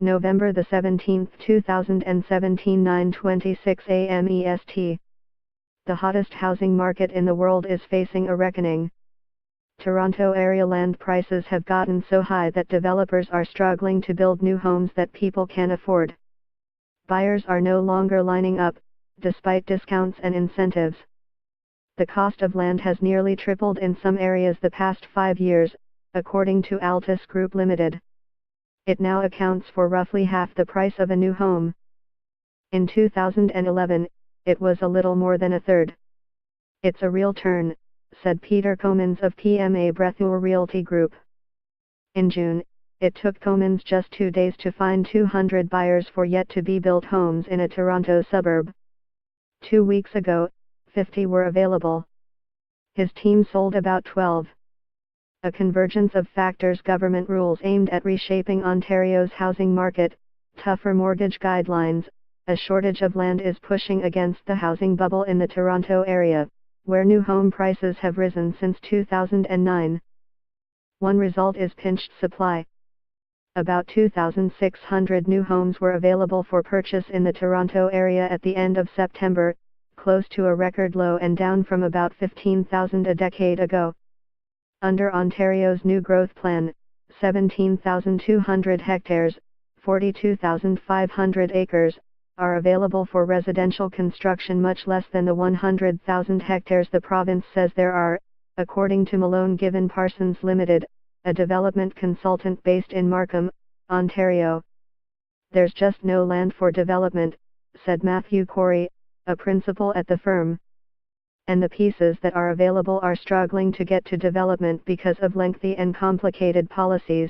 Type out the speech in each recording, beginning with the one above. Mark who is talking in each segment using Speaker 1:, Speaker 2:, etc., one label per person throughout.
Speaker 1: November the 17th, 2017, 9:26 a.m. EST. The hottest housing market in the world is facing a reckoning. Toronto area land prices have gotten so high that developers are struggling to build new homes that people can afford. Buyers are no longer lining up, despite discounts and incentives. The cost of land has nearly tripled in some areas the past 5 years, according to Altus Group Limited. It now accounts for roughly half the price of a new home. In 2011, it was a little more than a third. It's a real turn, said Peter Comins of PMA Breathur Realty Group. In June, it took Comins just 2 days to find 200 buyers for yet-to-be-built homes in a Toronto suburb. 2 weeks ago, 50 were available. His team sold about 12. A convergence of factors: government rules aimed at reshaping Ontario's housing market, tougher mortgage guidelines, a shortage of land is pushing against the housing bubble in the Toronto area, where new home prices have risen since 2009. One result is pinched supply. About 2,600 new homes were available for purchase in the Toronto area at the end of September, close to a record low and down from about 15,000 a decade ago. Under Ontario's new growth plan, 17,200 hectares, 42,500 acres, are available for residential construction, much less than the 100,000 hectares the province says there are, according to Malone Given Parsons Limited, a development consultant based in Markham, Ontario. There's just no land for development, said Matthew Corey, a principal at the firm. And the pieces that are available are struggling to get to development because of lengthy and complicated policies.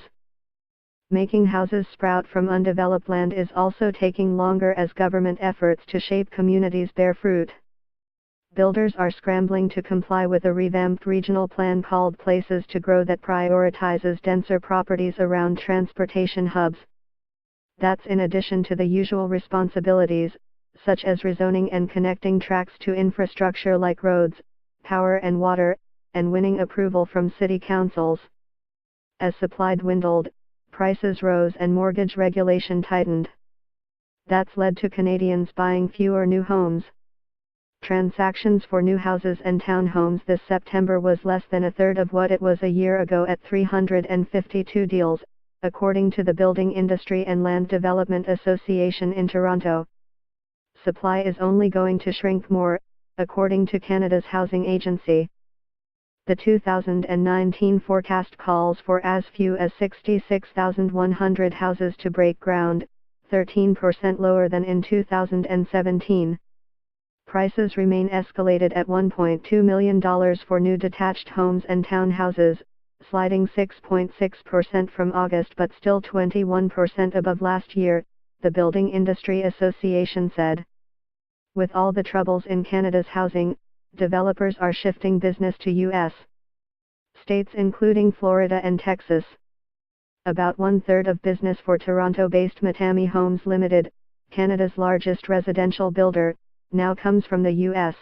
Speaker 1: Making houses sprout from undeveloped land is also taking longer as government efforts to shape communities bear fruit. Builders are scrambling to comply with a revamped regional plan called Places to Grow that prioritizes denser properties around transportation hubs. That's in addition to the usual responsibilities, such as rezoning and connecting tracks to infrastructure like roads, power and water, and winning approval from city councils. As supply dwindled, prices rose and mortgage regulation tightened. That's led to Canadians buying fewer new homes. Transactions for new houses and townhomes this September was less than a third of what it was a year ago at 352 deals, according to the Building Industry and Land Development Association in Toronto. Supply is only going to shrink more, according to Canada's Housing Agency. The 2019 forecast calls for as few as 66,100 houses to break ground, 13% lower than in 2017. Prices remain escalated at $1.2 million for new detached homes and townhouses, sliding 6.6% from August but still 21% above last year, the Building Industry Association said. With all the troubles in Canada's housing, developers are shifting business to U.S. states including Florida and Texas. About one-third of business for Toronto-based Matami Homes Limited, Canada's largest residential builder, now comes from the U.S.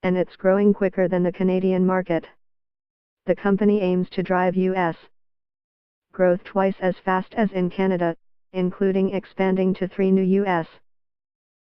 Speaker 1: And it's growing quicker than the Canadian market. The company aims to drive U.S. growth twice as fast as in Canada, including expanding to 3 new U.S.